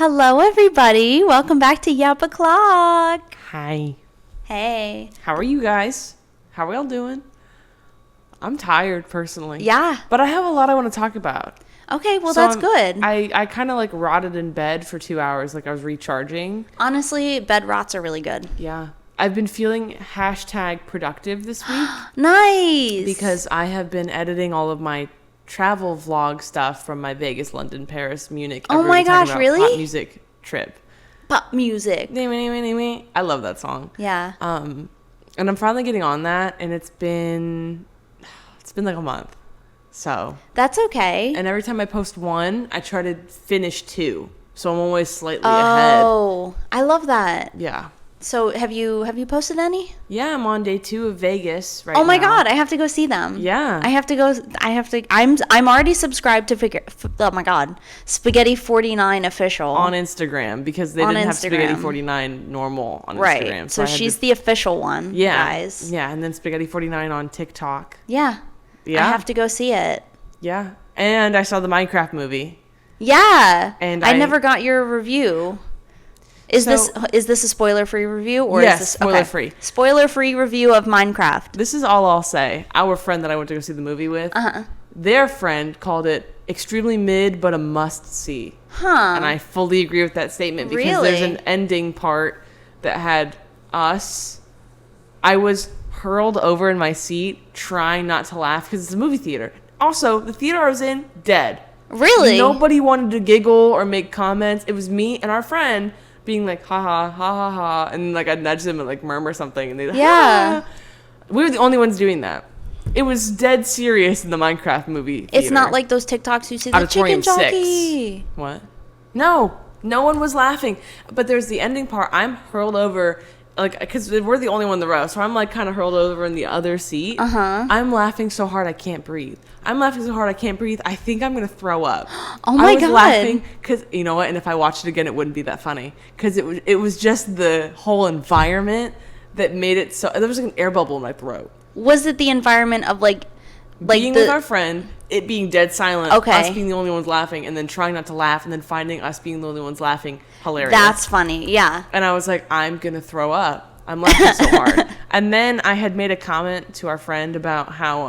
Hello, everybody. Welcome back to Yap O'Clock. Hi. Hey. How are you guys? How are y'all doing? I'm tired, personally. Yeah. But I have a lot I want to talk about. Okay, well, So that's good. I kind of like rotted in bed for 2 hours, like I was recharging. Honestly, bed rots are really good. Yeah. I've been feeling #productive this week Nice. because I have been editing all of my travel vlog stuff from my Vegas, London, Paris, Munich. Oh my gosh, really? Pop music trip. Pop music. I love that song. Yeah. And I'm finally getting on that, and it's been like a month. So That's okay. and every time I post one, I try to finish two. So I'm always slightly ahead. Oh, I love that. Yeah. So have you posted any? Yeah, I'm on day 2 of Vegas right Oh my now. God, I have to go see them. Yeah. I'm already subscribed to oh my God, Spaghetti 49 official. On Instagram, because they On didn't have Instagram. Spaghetti 49 normal on Right. Instagram. So I had she's to, the official one, yeah, guys. Yeah, and then Spaghetti 49 on TikTok. Yeah. Yeah. I have to go see it. Yeah. And I saw the Minecraft movie. Yeah. And I I never got your review. Is this a spoiler-free review or Yes, is this spoiler-free. Okay. Spoiler-free review of Minecraft. This is all I'll say. Our friend that I went to go see the movie with, their friend called it extremely mid but a must-see. Huh. And I fully agree with that statement because there's Really? an ending part that had us. I was hurled over in my seat trying not to laugh because it's a movie theater. Also, the theater I was in, dead. Really? Nobody wanted to giggle or make comments. It was me and our friend being like, ha ha, ha ha ha. And like I'd nudge them and like murmur something. And they'd Yeah. ha. We were the only ones doing that. It was dead serious in the Minecraft movie theater. It's not like those TikToks you see, the Auditorium chicken 6. jockey. What? No one was laughing. But there's the ending part. I'm hurled over, like, because we're the only one in the row, so I'm like kind of hurled over in the other seat. I'm laughing so hard I can't breathe. I think I'm gonna throw up. Oh my I was God. laughing because you know what? And if I watched it again, it wouldn't be that funny because it was just the whole environment that made it so. There was like an air bubble in my throat. Was it the environment of like Being with our friend, it being dead silent, Okay. us being the only ones laughing, and then trying not to laugh, and then finding us being the only ones laughing, hilarious. That's funny. Yeah. And I was like, I'm gonna throw up. I'm laughing so hard. And then I had made a comment to our friend about how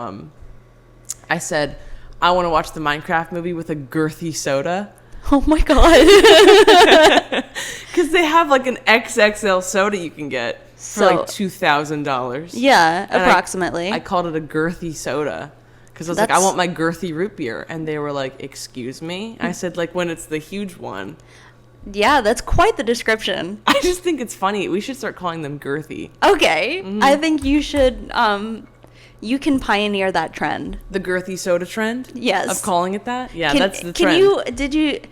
I said I want to watch the Minecraft movie with a girthy soda Oh my God. because they have like an XXL soda you can get for So- like $2,000. Yeah, And approximately. I called it a girthy soda because I was like, I That's- want my girthy root beer, and they were like, excuse me. I said like when it's the huge one. Yeah, that's quite the description. I just think it's funny. We should start calling them girthy. Okay. I think you should you can pioneer that trend. The girthy soda trend? Yes. Of calling it that? Yeah, Can, that's the can trend.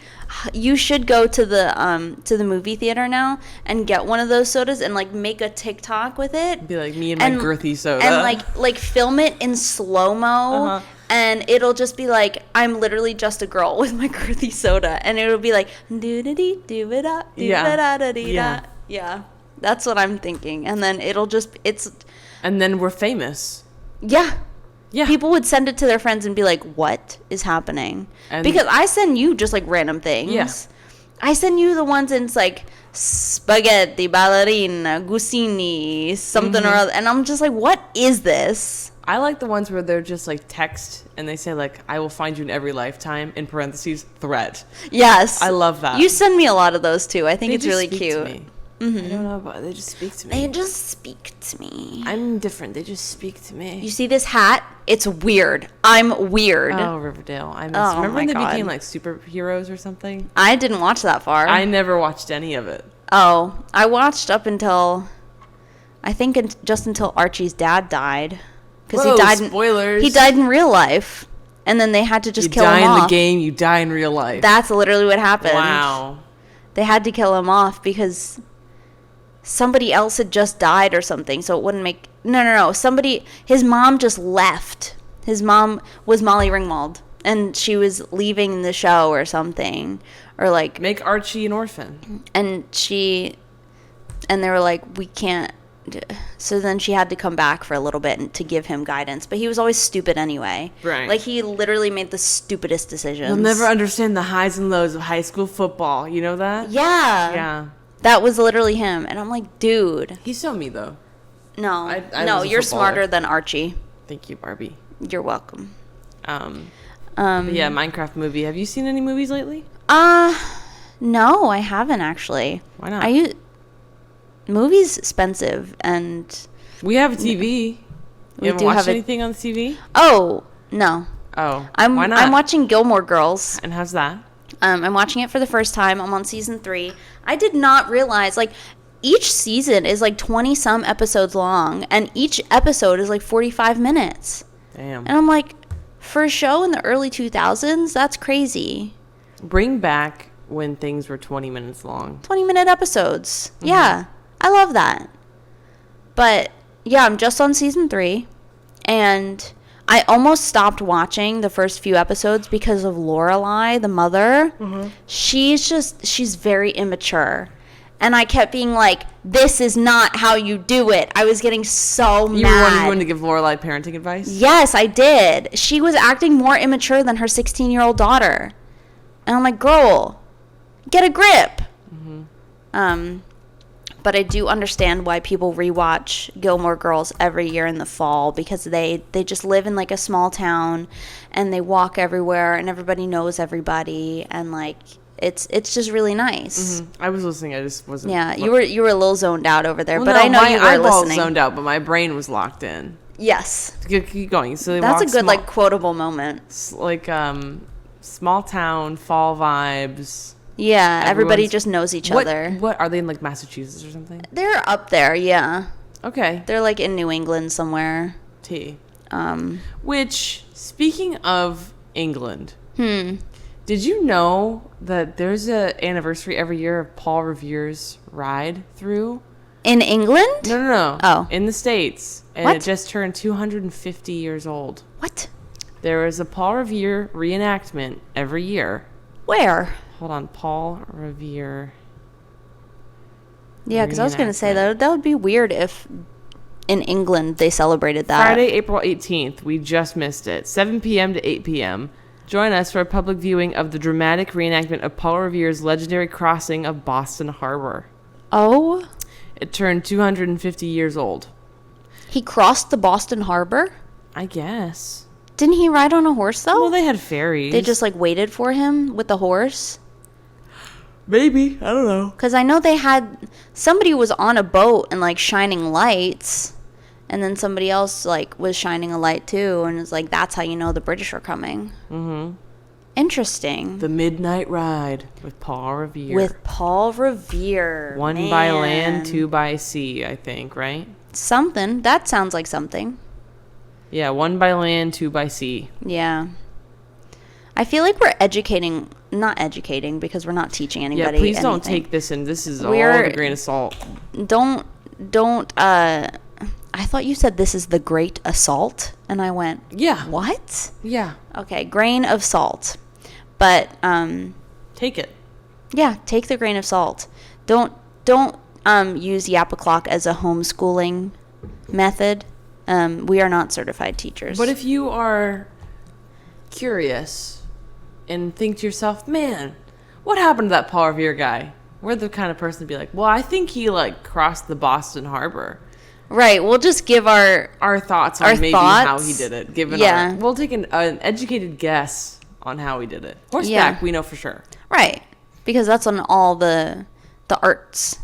you should go to the movie theater now and get one of those sodas and like make a TikTok with it. Be like me and my girthy soda. And like film it in slow-mo. And it'll just be like, I'm literally just a girl with my girthy soda. And it'll be like, do-da-dee-do-it-da, do-da-da-da-dee-da. Yeah. Yeah, that's what I'm thinking. And then And then we're famous. yeah. Yeah. People would send it to their friends and be like, what is happening? And- because I send you just like random things. Yeah. I send you the ones and it's like spaghetti, ballerina, gusini, something or other. And I'm just like, what is this? I like the ones where they're just like text and they say like, I will find you in every lifetime, in parentheses, threat. Yes. I love that. You send me a lot of those too. I think They it's just really speak cute. to me. I don't know, but they just speak to me. They just speak to me. I'm different. They just speak to me. You see this hat? It's weird. I'm weird. Oh, Riverdale. I miss. Oh, Remember when my they God. became like superheroes or something? I didn't watch that far. I never watched any of it. Oh, I watched up until, I think just until Archie's dad died, because Whoa, he died. spoilers. He died in real life, and then they had to just You kill die him in off. the game, you die in real life. That's literally what happened. Wow. They had to kill him off because somebody else had just died or something, so it wouldn't make. No. His mom just left. His mom was Molly Ringwald, and she was leaving the show or something, or like. Make Archie an orphan. And they were like, we can't so then she had to come back for a little bit to give him guidance, but he was always stupid anyway. Right. Like, he literally made the stupidest decisions. You'll never understand the highs and lows of high school football. You know that? Yeah. Yeah. That was literally him. And I'm like, dude. He's so me, though. No. I No, was a you're footballer. smarter than Archie. Thank you, Barbie. You're welcome. But yeah, Minecraft movie. Have you seen any movies lately? No, I haven't actually. Why not? Movies expensive, and We have a TV. You haven't do watched have a- anything on the TV? oh no, Oh, why not? I'm watching Gilmore Girls. And how's that? I'm watching it for the first time. I'm on season 3. I did not realize, like, each season is like 20 some episodes long, and each episode is like 45 minutes. Damn. And I'm like, for a show in the early 2000s, that's crazy. Bring back when things were 20 minutes long. 20-minute episodes. Yeah, I love that. But yeah, I'm just on season 3, and I almost stopped watching the first few episodes because of Lorelai, the mother. She's very immature. And I kept being like, this is not how you do it. I was getting so You mad. wanted to give Lorelai parenting advice? Yes, I did. She was acting more immature than her 16-year-old daughter. And I'm like, girl, get a grip. But I do understand why people rewatch Gilmore Girls every year in the fall, because they just live in like a small town and they walk everywhere and everybody knows everybody, and like it's just really nice. I was listening. I just wasn't. Yeah, you were a little zoned out over there, Well, but no, I know my you were eyeballs listening. zoned out, but my brain was locked in. Yes, Keep going. So they that's a walk good like quotable moment. small town fall vibes. Yeah, everybody Everyone's- just knows each What other. are they in like Massachusetts or something? They're up there, yeah. Okay. They're like in New England somewhere. T. Which, speaking of England, did you know that there's a anniversary every year of Paul Revere's ride through? In England? No. Oh. In the States. And What? it just turned 250 years old. What? There is a Paul Revere reenactment every year. Where? Hold on, Paul Revere. Yeah, because I was going to say that would be weird if in England they celebrated that. Friday, April 18th. We just missed it. 7 p.m. to 8 p.m. Join us for a public viewing of the dramatic reenactment of Paul Revere's legendary crossing of Boston Harbor. Oh? It turned 250 years old. He crossed the Boston Harbor? I guess. Didn't he ride on a horse, though? Well, they had ferries. They just, like, waited for him with the horse? Maybe. I don't know. Because I know somebody was on a boat and, like, shining lights. And then somebody else, like, was shining a light, too. And it's like, that's how you know the British are coming. Mm-hmm. Interesting. The Midnight Ride with Paul Revere. With Paul Revere. One Man. by land, two by sea, I think, right? Something. That sounds like something. Yeah, one by land, two by sea. Yeah. I feel like we're not educating because we're not teaching anybody. Yeah, please don't anything. take this in. This is all We're- with a grain of salt. Don't, I thought you said this is the Great Assault. And I went, Yeah. what? Yeah. Okay, grain of salt. But, Take it. yeah, take the grain of salt. Don't use Yap O'Clock as a homeschooling method. We are not certified teachers. But if you are curious and think to yourself, man, what happened to that Paul Revere guy? We're the kind of person to be like, well, I think he like crossed the Boston Harbor. right, we'll just give our Thoughts on Our maybe thoughts? how he did it. Yeah. We'll take an educated guess on how he did it. Horseback, Yeah. we know for sure. right, because that's on all the arts.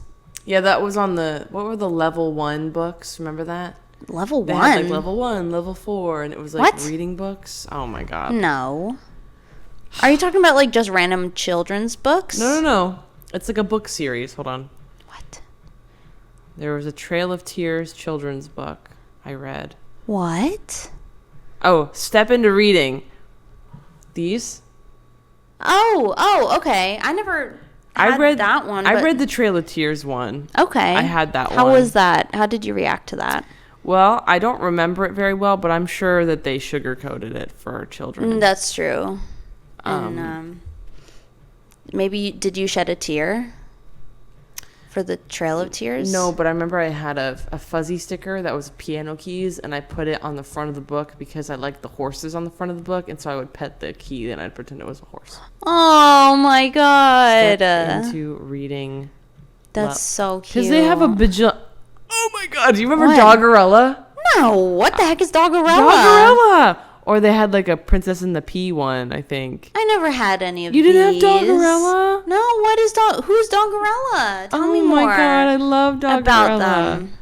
Yeah, that was on what were the level 1 books? Remember that? Level They 1. had like level 1, level 4, and it was like What? reading books. Oh my god. No. Are you talking about like just random children's books? No. It's like a book series. Hold on. What? There was a Trail of Tears children's book I read. What? Oh, Step into Reading. These? Oh, okay. I never had that one. I but- read the Trail of Tears one. Okay. I had that How one. was that? How did you react to that? Well, I don't remember it very well, but I'm sure that they sugarcoated it for children. That's true. And maybe did you shed a tear for the Trail of Tears? No, but I remember I had a fuzzy sticker that was piano keys, and I put it on the front of the book because I liked the horses on the front of the book, and so I would pet the key and I'd pretend it was a horse. Oh my god. Step into reading. That's so cute. Because they have a bajillion. Oh my god, do you remember What? Doggerella? No, what the heck is Doggerella? Doggerella! Or they had like a Princess and the Pea one, I think. I never had any of You these. didn't have Doggerella? No, what is who's Doggerella? Tell me Oh more. my god, I love Doggerella. about them.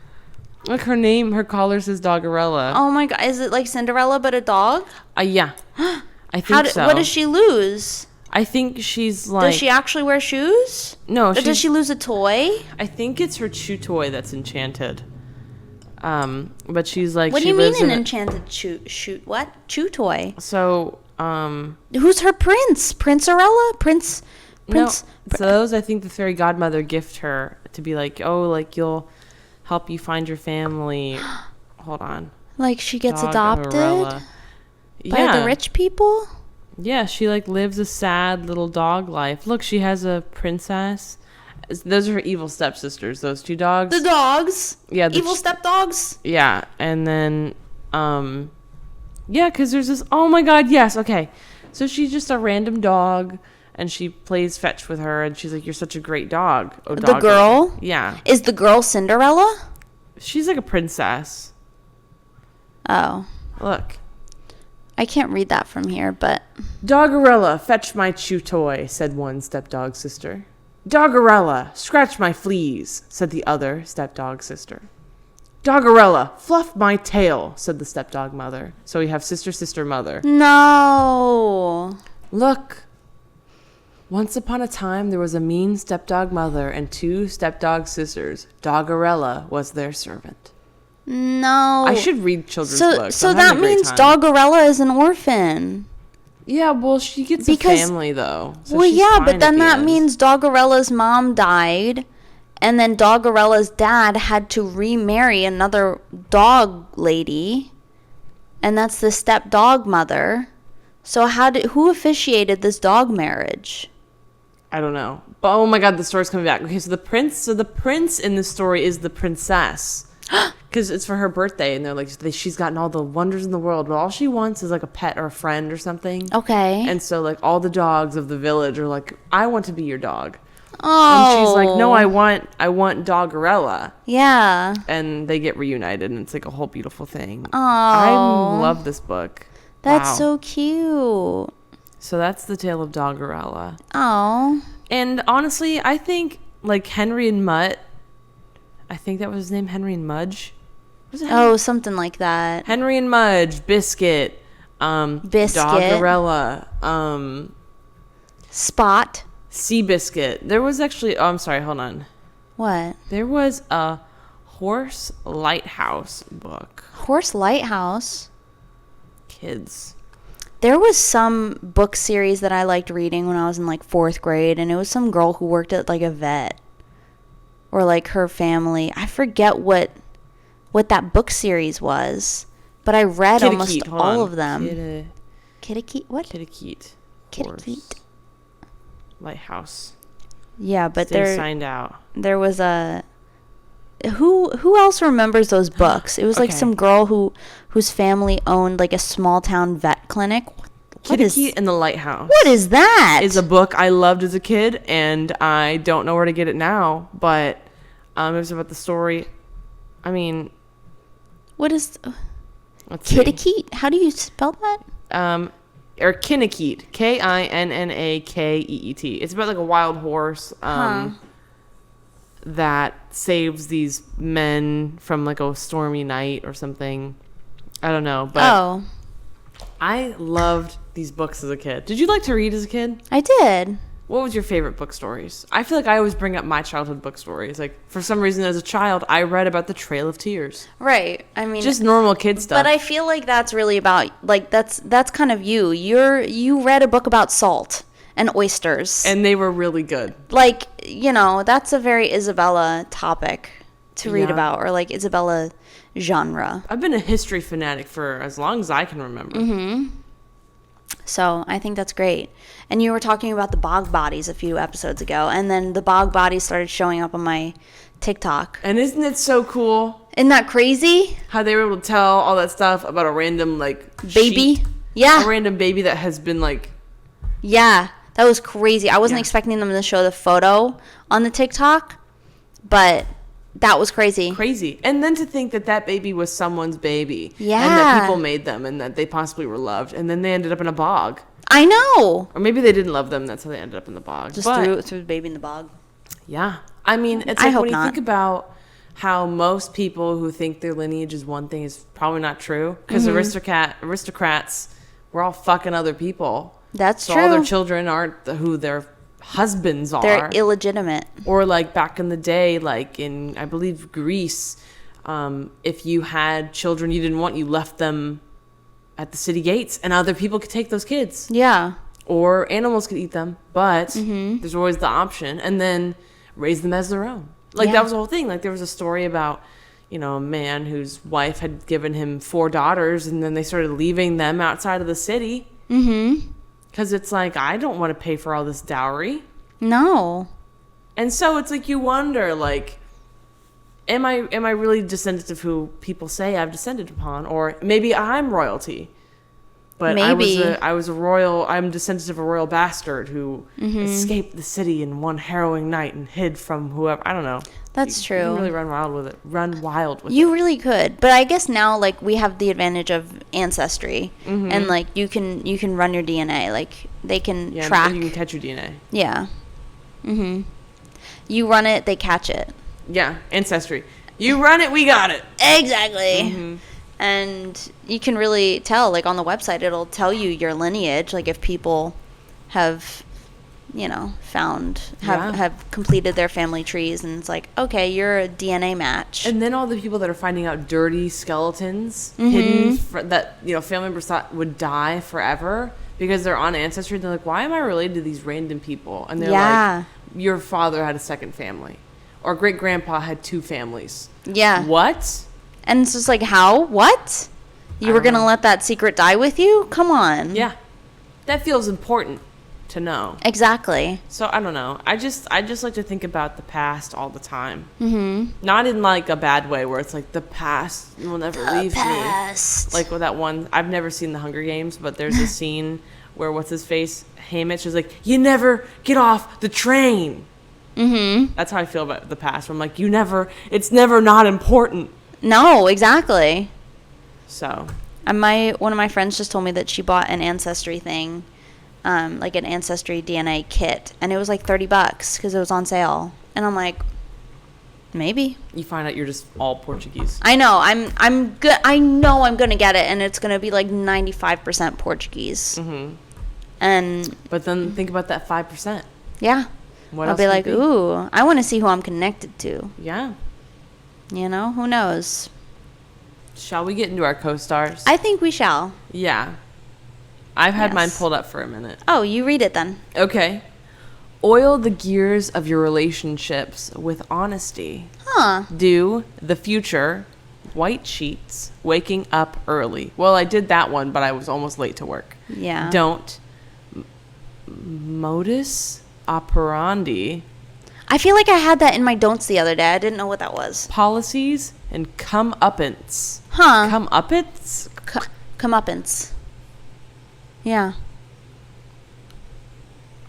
Like her collar says Doggerella. Oh my god, is it like Cinderella but a dog? Yeah. I think so. What does she lose? I think she's like... Does she actually wear shoes? No, Or does she lose a toy? I think it's her chew toy that's enchanted. But she's like... What do she you mean lives an in enchanted chew what? Chew toy? So, Who's her prince? Princerella? Prince? no. So those, I think the fairy godmother gift her to be like, oh, like, you'll help you find your family. Hold on. Like she gets adopted Doggerella. by the rich people? Yeah, she like lives a sad little dog life. Look, she has a princess. Those are her evil stepsisters, those two dogs. The dogs? Yeah, Evil stepdogs? Yeah, and then yeah, because there's this, oh my god, yes, okay. So she's just a random dog, and she plays fetch with her, and she's like, you're such a great dog. Oh, The girl? Yeah. Is the girl Cinderella? She's like a princess. Oh. Look. I can't read that from here, but... Doggerella, fetch my chew toy, said one stepdog sister. Doggerella, scratch my fleas, said the other stepdog sister. Doggerella, fluff my tail, said the stepdog mother. So we have sister, sister, mother. No. Look. Once upon a time, there was a mean stepdog mother and two stepdog sisters. Doggerella was their servant. No. I should read children's books. So I'm having that a great means time. Doggerella is an orphan. Yeah, well, she gets a family, though. So well, she's yeah, fine but at then the that end. means Doggerella's mom died, and then Doggerella's dad had to remarry another dog lady, and that's the step-dog mother. So who officiated this dog marriage? I don't know. But, oh my god, the story's coming back. Okay, so the prince in this story is the princess. Because it's for her birthday, and they're like, she's gotten all the wonders in the world, but all she wants is like a pet or a friend or something. Okay. And so like all the dogs of the village are like, I want to be your dog. Oh. And she's like, no, I want Doggerella. Yeah. And they get reunited, and it's like a whole beautiful thing. Oh. I love this book. That's Wow. so cute. So that's the tale of Doggerella. Oh. And honestly, I think like Henry and Mutt, I think that was his name, Henry and Mudge. Was it Henry? Oh, something like that. Henry and Mudge, Biscuit, Biscuit. Doggerella, Spot. Seabiscuit. There was actually, oh, I'm sorry, hold on. What? There was a Horse Lighthouse book. Horse Lighthouse. Kids. There was some book series that I liked reading when I was in like 4th grade, and it was some girl who worked at like a vet, or like her family. I forget what that book series was, but I read almost all of them. Kitty what? Kitty Kitty. Lighthouse. Yeah, but Stay signed out. there was a who else remembers those books? It was like Okay. some girl whose family owned like a small town vet clinic. Kitty and the Lighthouse. What is that? Is a book I loved as a kid, and I don't know where to get it now, but it was about the story. I mean, What is let's see. Kitty? How do you spell that? Or Kinnakeet, Kinnakeet. It's about like a wild horse that saves these men from like a stormy night or something. I don't know, but Oh, I loved these books as a kid. Did you like to read as a kid? I did. What was your favorite book stories? I feel like I always bring up my childhood book stories. Like, for some reason as a child, I read about the Trail of Tears. Right. I mean, Just normal kid stuff. but I feel like that's really about like that's kind of you. You read a book about salt and oysters. And they were really good. Like, that's a very Isabella topic to read Yeah. about, or like Isabella genre. I've been a history fanatic for as long as I can remember. So I think that's great. And you were talking about the bog bodies a few episodes ago, and then the bog bodies started showing up on my TikTok. And isn't it so cool Isn't that crazy? how they were able to tell all that stuff about a random like Baby? sheep? Yeah. A random baby that has been like, Yeah. That was crazy. I wasn't Yeah. expecting them to show the photo on the TikTok, but that was crazy. crazy. And then to think that that baby was someone's baby. And Yeah. that people made them and that they possibly were loved. And then they ended up in a bog. I know. Or maybe they didn't love them. That's how they ended up in the bog. Just But, threw the baby in the bog. yeah. I mean, it's I like hope when you not. think about how most people who think their lineage is one thing is probably not true. Because Mm-hmm. aristocrats, we're all fucking other people. That's So true. all their children aren't who their husbands are. They're illegitimate. Or like back in the day, like in, I believe, Greece, if you had children you didn't want, you left them at the city gates and other people could take those kids. Yeah. Or animals could eat them. But Mm-hmm. there's always the option. And then raise them as their own. Like Yeah. that was the whole thing. Like there was a story about, you know, a man whose wife had given him 4 daughters and then they started leaving them outside of the city. Mm-hmm. Because it's like, I don't want to pay for all this dowry. No. And so it's like you wonder, like, am I really descendant of who people say I've descended upon? Or maybe I'm royalty. But Maybe. I was a royal, I'm descendant of a royal bastard who escaped the city in one harrowing night and hid from whoever. I don't know. That's You true. can really run wild with it. Run wild with it. You really could, but I guess now like we have the advantage of ancestry, and like you can run your DNA, like they can Yeah, track. you can catch your DNA. Yeah. Mhm. You run it, they catch it. Yeah, ancestry. You run it, we got it. Exactly. And you can really tell, like on the website, it'll tell you your lineage, like if people have, you know, Yeah. have completed their family trees, and it's like, okay, you're a DNA match. And then all the people that are finding out dirty skeletons hidden that, you know, family members thought would die forever because they're on Ancestry. They're like, why am I related to these random people? And they're Yeah. like, your father had a second family. Or great grandpa had 2 families. Yeah. What? And it's just like, how? What? You were don't going to know. let that secret die with you? Come on. Yeah. That feels important to know. Exactly. So I don't know. I just like to think about the past all the time. Mm-hmm. Not in like a bad way where it's like the past will never leave me. Past. Like with that one, I've never seen the Hunger Games, but there's a scene where what's his face, Haymitch, is like, you never get off the train. Mm-hmm. That's how I feel about the past. I'm like, it's never not important. No, exactly. So And one of my friends just told me that she bought an ancestry thing, like an ancestry DNA kit, and it was like $30 because it was on sale. And I'm like, maybe. you find out you're just all Portuguese. I know. I'm good. I know I'm gonna get it, and it's gonna be like 95% Portuguese. Mm-hmm. And But then think about that 5%. yeah, What I'll else be could like, it ooh, I want to see who I'm connected to. Yeah. You know, who knows? Shall we get into our co-stars? I think we shall. Yeah. I've had mine Yes. pulled up for a minute. Oh, you read it then. Okay. Oil the gears of your relationships with honesty. Huh. Do the future, white sheets, waking up early. Well, I did that one, but I was almost late to work. Yeah. Don't modus operandi, I feel like I had that in my don'ts the other day. I didn't know what that was. policies, and comeuppance. Huh. Comeuppance? Comeuppance. Yeah.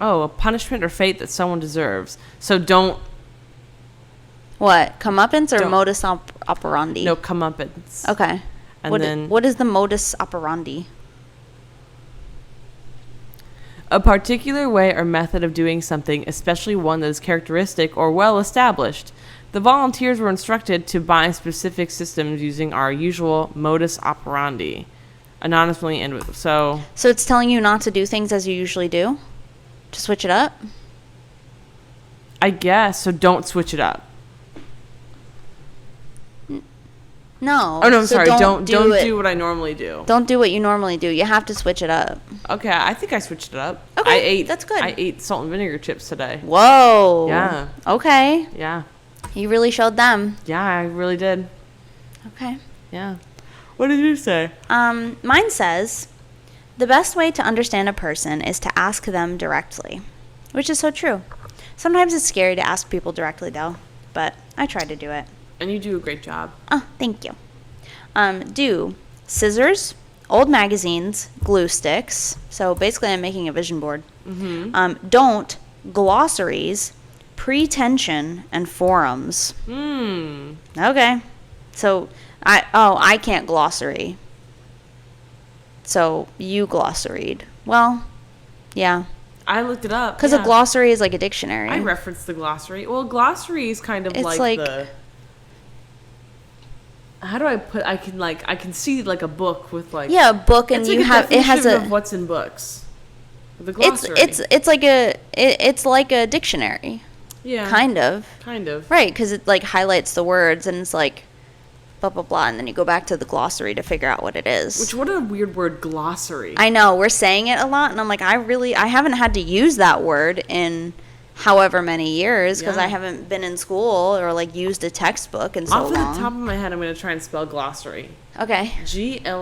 Oh, a punishment or fate that someone deserves. So don't, What? Comeuppance or Don't- modus operandi? no comeuppance. Okay. And then- what is the modus operandi? A particular way or method of doing something, especially one that is characteristic or well established. The volunteers were instructed to buy specific systems using our usual modus operandi. Anonymously and with, so So it's telling you not to do things as you usually do? To switch it up? I guess, so don't switch it up. No. Oh no, I'm so sorry. Don't it. do what I normally do. Don't do what you normally do. You have to switch it up. Okay, I think I switched it up. Okay, that's good. I ate salt and vinegar chips today. Whoa. Yeah. Okay. Yeah. You really showed them. Yeah, I really did. Okay. Yeah. What did you say? Mine says, The best way to understand a person is to ask them directly, which is so true. Sometimes it's scary to ask people directly, though, but I try to do it. And you do a great job. Oh, thank you. Do scissors, old magazines, glue sticks. So basically, I'm making a vision board. Don't glossaries, pretension, and forums. Okay. So I can't glossary. So you glossaried. Well, yeah. I looked it up. Because a glossary is like a dictionary. I referenced the glossary. Well, glossary is kind of It's like the... How do I put... I can see like a book with like... Yeah, a book, and it's you like have... It has a... of what's in books. The glossary. It's like a dictionary. Yeah. Kind of. Kind of. Right, because it like highlights the words, and it's like blah blah blah, and then you go back to the glossary to figure out what it is. Which, what a weird word, glossary. I know, we're saying it a lot, and I'm like, I haven't had to use that word in however many years, because I haven't been in school or like used a textbook in so long. Off the top of my head, I'm going to try and spell glossary. Okay. Glossary? Yeah,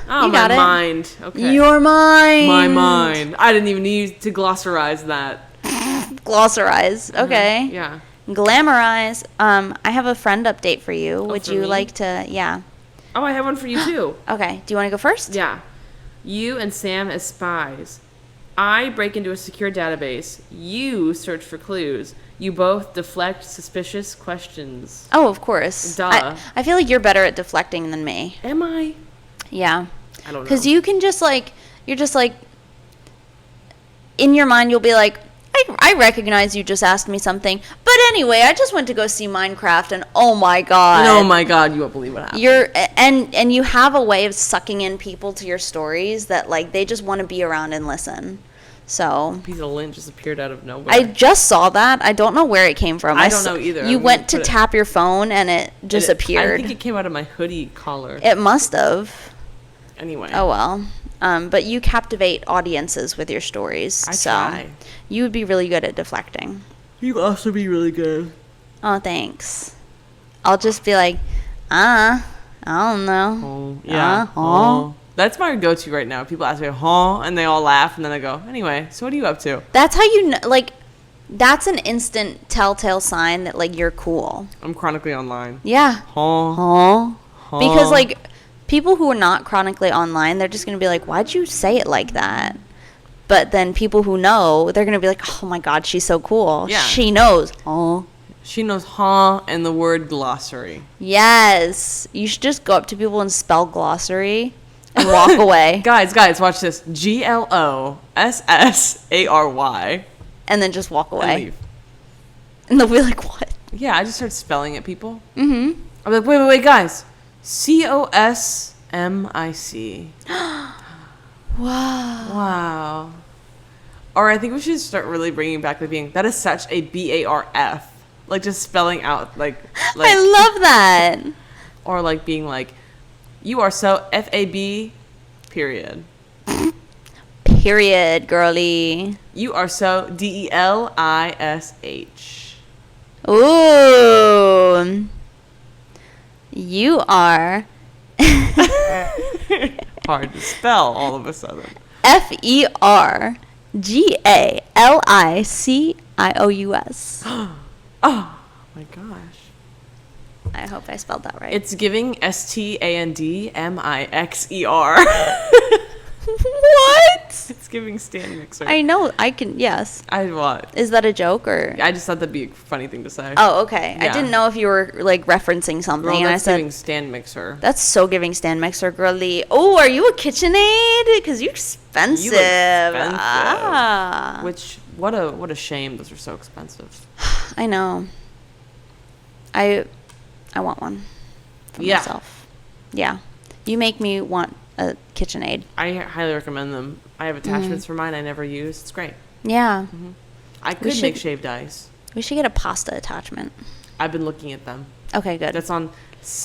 oh, you got my it. mind. Okay. Your mind. My mind. I didn't even need to glossarize that. Glossarize. Okay. Yeah. Glamorize. I have a friend update for you. Would for you me? like to? Yeah. Oh, I have one for you too. Okay. Do you want to go first? Yeah. You and Sam as spies. I break into a secure database. You search for clues. You both deflect suspicious questions. Oh, of course. Duh. I feel like you're better at deflecting than me. Am I? Yeah. I don't know. Because you can just like, you're just like, in your mind, you'll be like, I recognize you just asked me something. But anyway, I just went to go see Minecraft, and oh my god. Oh my god, you won't believe what happened. And you have a way of sucking in people to your stories that like they just want to be around and listen. So A piece of lint just appeared out of nowhere. I just saw that. I don't know where it came from. I don't know either. You I'm went gonna to put it- tap your phone and it just appeared. I think it came out of my hoodie collar. It must have. Anyway. Oh well. But you captivate audiences with your stories. I so try. you would be really good at deflecting. You also be really good. Oh, thanks. I'll just be like, I don't know. Oh, yeah. Oh. That's my go-to right now. People ask me, huh? And they all laugh, and then I go, anyway, so what are you up to? That's how you know, like, that's an instant telltale sign that, like, you're cool. I'm chronically online. Yeah. Huh? Huh? Huh? Because, like, people who are not chronically online, they're just going to be like, why'd you say it like that? But then people who know, they're going to be like, oh my God, she's so cool. Yeah. She knows. Oh. She knows huh and the word glossary. Yes. You should just go up to people and spell glossary and walk away. Guys, watch this. Glossary. And then just walk And away. leave. And they'll be like, what? Yeah, I just start spelling at people. Mm-hmm. I'm like, wait, guys. COSMIC. Wow. Or I think we should start really bringing back the being, that is such a BARF. Like, just spelling out, like I love that. or like being like, you are so FAB, period. Period, girly. You are so DELISH. Ooh. You are Hard to spell all of a sudden. FERGALICIOUS. Oh my gosh. I hope I spelled that right. It's giving STANDMIXER. What? It's giving stand mixer. I know. I can. Yes. I what? Is that a joke or? I just thought that'd be a funny thing to say. Oh, okay. I Yeah. didn't know if you were like referencing something, Girl, and I that's said giving stand mixer. that's so giving stand mixer, girly. Oh, are you a KitchenAid? Because you're expensive. You expensive. Ah. Which what a shame those are so expensive. I know. I want one for Yeah. myself. Yeah. You make me want a KitchenAid. I highly recommend them. I have attachments for mine I never use. It's great. Yeah. I could should- make shaved ice. We should get a pasta attachment. I've been looking at them. Okay, good. That's on.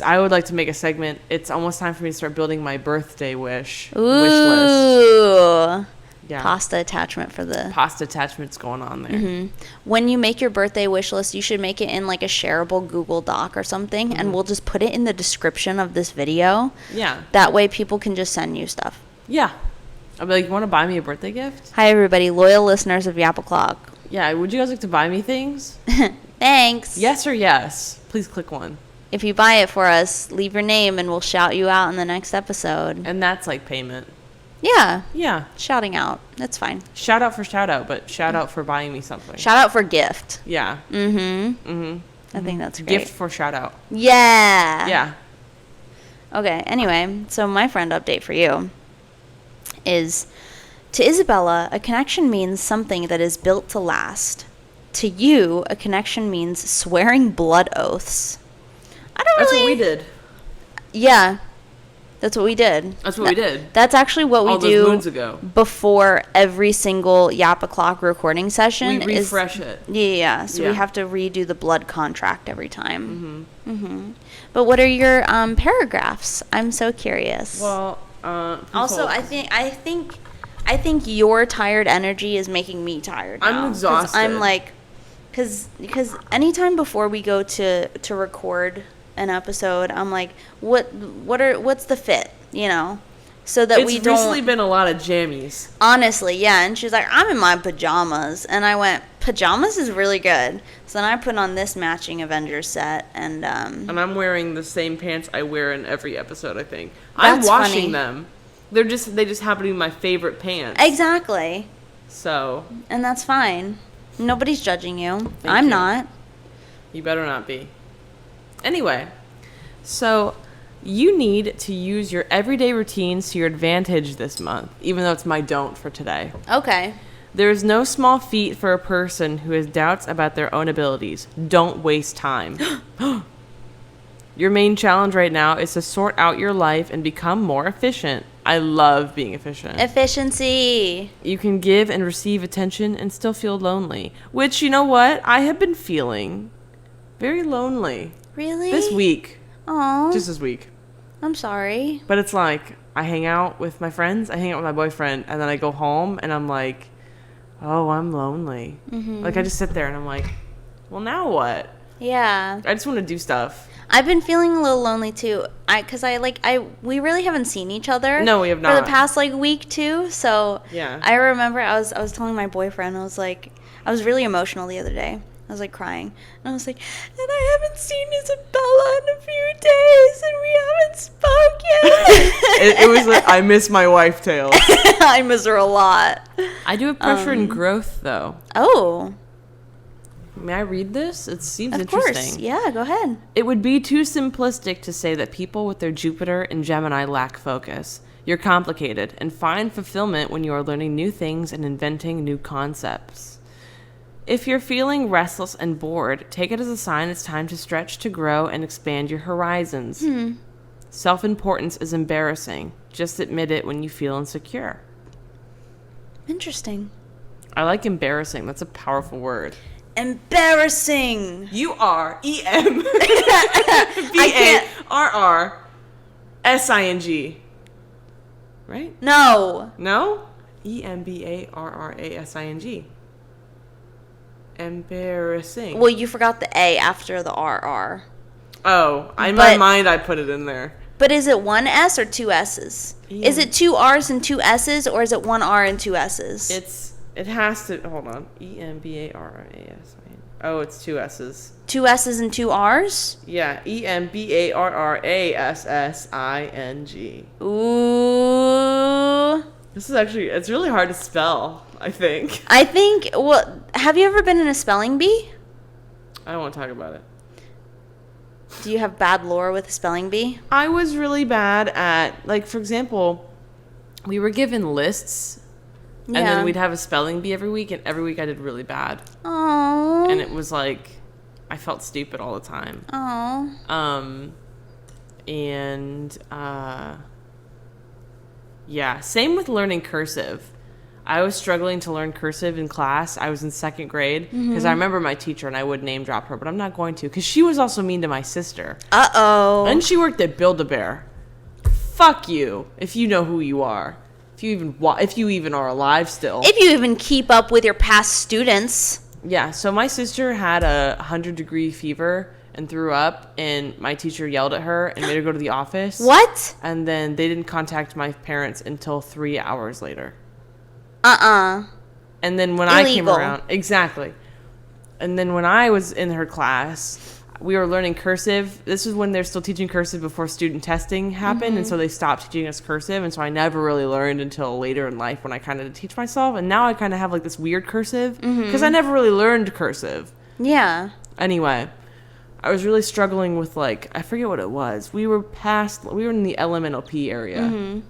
I would like to make a segment. It's almost time for me to start building my birthday wish Ooh. list. Yeah. pasta attachment for the... Pasta attachments going on there. When you make your birthday wish list, you should make it in like a shareable Google Doc or something, and we'll just put it in the description of this video. Yeah. That way people can just send you stuff. Yeah. I'll be like, you want to buy me a birthday gift? Hi, everybody. Loyal listeners of Yap O'Clock. Yeah. Would you guys like to buy me things? Thanks. Yes or yes? Please click one. If you buy it for us, leave your name and we'll shout you out in the next episode. And that's like payment. Yeah. Yeah. Shouting out. That's fine. Shout out for shout out, but shout out for buying me something. Shout out for gift. Yeah. I think that's great. Gift for shout out. Yeah. Yeah. Okay, anyway, so my friend update for you is, to Isabella, a connection means something that is built to last. To you, a connection means swearing blood oaths. I don't That's really... what we did. Yeah, that's what we did. That's what we did. That's actually what we All those do moons ago. before every single Yap O'Clock recording session. We refresh it. Yeah. So Yeah. we have to redo the blood contract every time. But what are your paragraphs? I'm so curious. Well, Also, I think your tired energy is making me tired now. I'm 'Cause exhausted. I'm like, because anytime before we go to record an episode, I'm like, what's the fit, you know, so that we it's don't. recently been a lot of jammies. Honestly, yeah. And she's like, I'm in my pajamas, and I went, pajamas is really good. So then I put on this matching Avengers set, and And I'm wearing the same pants I wear in every episode, I think. That's I'm washing funny. them. They just happen to be my favorite pants. exactly, So, and that's fine. Nobody's judging you. Thank I'm you. not. you better not be. Anyway, so you need to use your everyday routines to your advantage this month, even though it's my don't for today. Okay. There is no small feat for a person who has doubts about their own abilities. Don't waste time. Your main challenge right now is to sort out your life and become more efficient. I love being efficient. Efficiency. You can give and receive attention and still feel lonely, which, you know what? I have been feeling very lonely Really? this week. Oh, Just this week. I'm sorry. But it's like, I hang out with my friends, I hang out with my boyfriend, and then I go home and I'm like, oh, I'm lonely. Like, I just sit there and I'm like, well, now what? Yeah. I just want to do stuff. I've been feeling a little lonely too. We really haven't seen each other. No, we have For not. the past like week too. So Yeah. I remember I was telling my boyfriend, I was like, I was really emotional the other day. I was like crying, and I was like, and I haven't seen Isabella in a few days, and we haven't spoken. It was like, I miss my wife tales. I miss her a lot. I do have pressure and growth, though. Oh, May I read this? It seems of interesting. course. Yeah, go ahead. It would be too simplistic to say that people with their Jupiter and Gemini lack focus. You're complicated and find fulfillment when you are learning new things and inventing new concepts. If you're feeling restless and bored, take it as a sign it's time to stretch, to grow, and expand your horizons. Self-importance is embarrassing. Just admit it when you feel insecure. Interesting. I like embarrassing. That's a powerful word. Embarrassing. You are EMBARRSING. Right? No. No? EMBARRASING. Embarrassing. Well, you forgot the A after the RR. Oh, in my But- mind I put it in there. But is it one S or two S's? Is it two R's and two S's, or is it one R and two S's? It has to, hold on. EMBARRASING. Oh, it's two S's. Two S's and two R's? Yeah, EMBARRASSING. Ooh. This is actually, it's really hard to spell, I think. I think, well, have you ever been in a spelling bee? I don't want to talk about it. Do you have bad lore with a spelling bee? I was really bad at, like, for example, we were given lists, and Yeah. then we'd have a spelling bee every week, and every week I did really bad. Oh. And it was like, I felt stupid all the time. Oh. Yeah, same with learning cursive. I was struggling to learn cursive in class. I was in second grade because I remember my teacher, and I would name drop her, but I'm not going to because she was also mean to my sister. Uh-oh. And she worked at Build-A-Bear. Fuck you, if you know who you are. If if you even are alive still. If you even keep up with your past students. Yeah, so my sister had a 100-degree fever and threw up, and my teacher yelled at her and made her go to the office. What? And then they didn't contact my parents until 3 hours later. And then when I came around, exactly. And then when I was in her class, we were learning cursive. This is when they're still teaching cursive before student testing happened, and so they stopped teaching us cursive, and so I never really learned until later in life when I kind of teach myself, and now I kind of have like this weird cursive because I never really learned cursive. Yeah. Anyway, I was really struggling with, like, I forget what it was. We were in the LMNOP area, and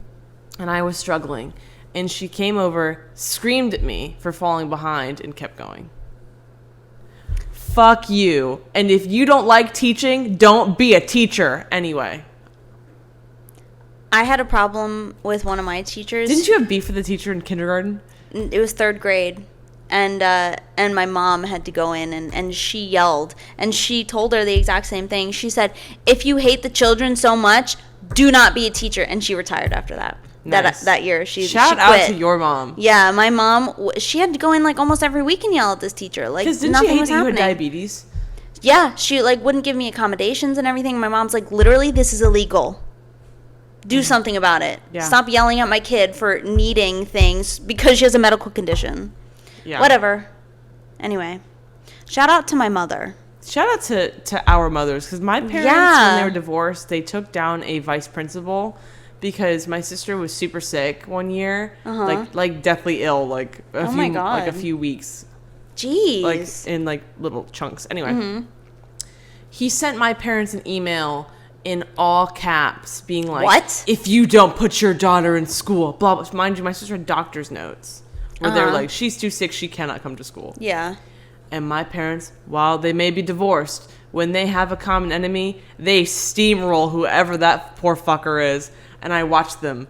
I was struggling, and she came over, screamed at me for falling behind, and kept going. Fuck you. And if you don't like teaching, don't be a teacher. Anyway. I had a problem with one of my teachers. Didn't you have beef with the teacher in kindergarten? It was 3rd grade. And my mom had to go in, and she yelled. And she told her the exact same thing. She said, if you hate the children so much, do not be a teacher. And she retired after that. Nice. That year. She Shout quit. out to your mom. Yeah, my mom, she had to go in like almost every week and yell at this teacher. Like, because didn't nothing she hate was that you happening. had diabetes? Yeah, she like wouldn't give me accommodations and everything. My mom's like, literally, this is illegal. Do something about it. Yeah. Stop yelling at my kid for needing things because she has a medical condition. Yeah. Whatever. Anyway, shout out to my mother. Shout out to our mothers, because my parents, when they were divorced, they took down a vice principal because my sister was super sick one year, like deathly ill, like a few weeks. Jeez. Like in like little chunks. Anyway, he sent my parents an email in all caps being like, what? If you don't put your daughter in school, blah, blah. Mind you, my sister had doctor's notes where they're like, she's too sick, she cannot come to school. Yeah. And my parents, while they may be divorced, when they have a common enemy, they steamroll whoever that poor fucker is. And I watched them,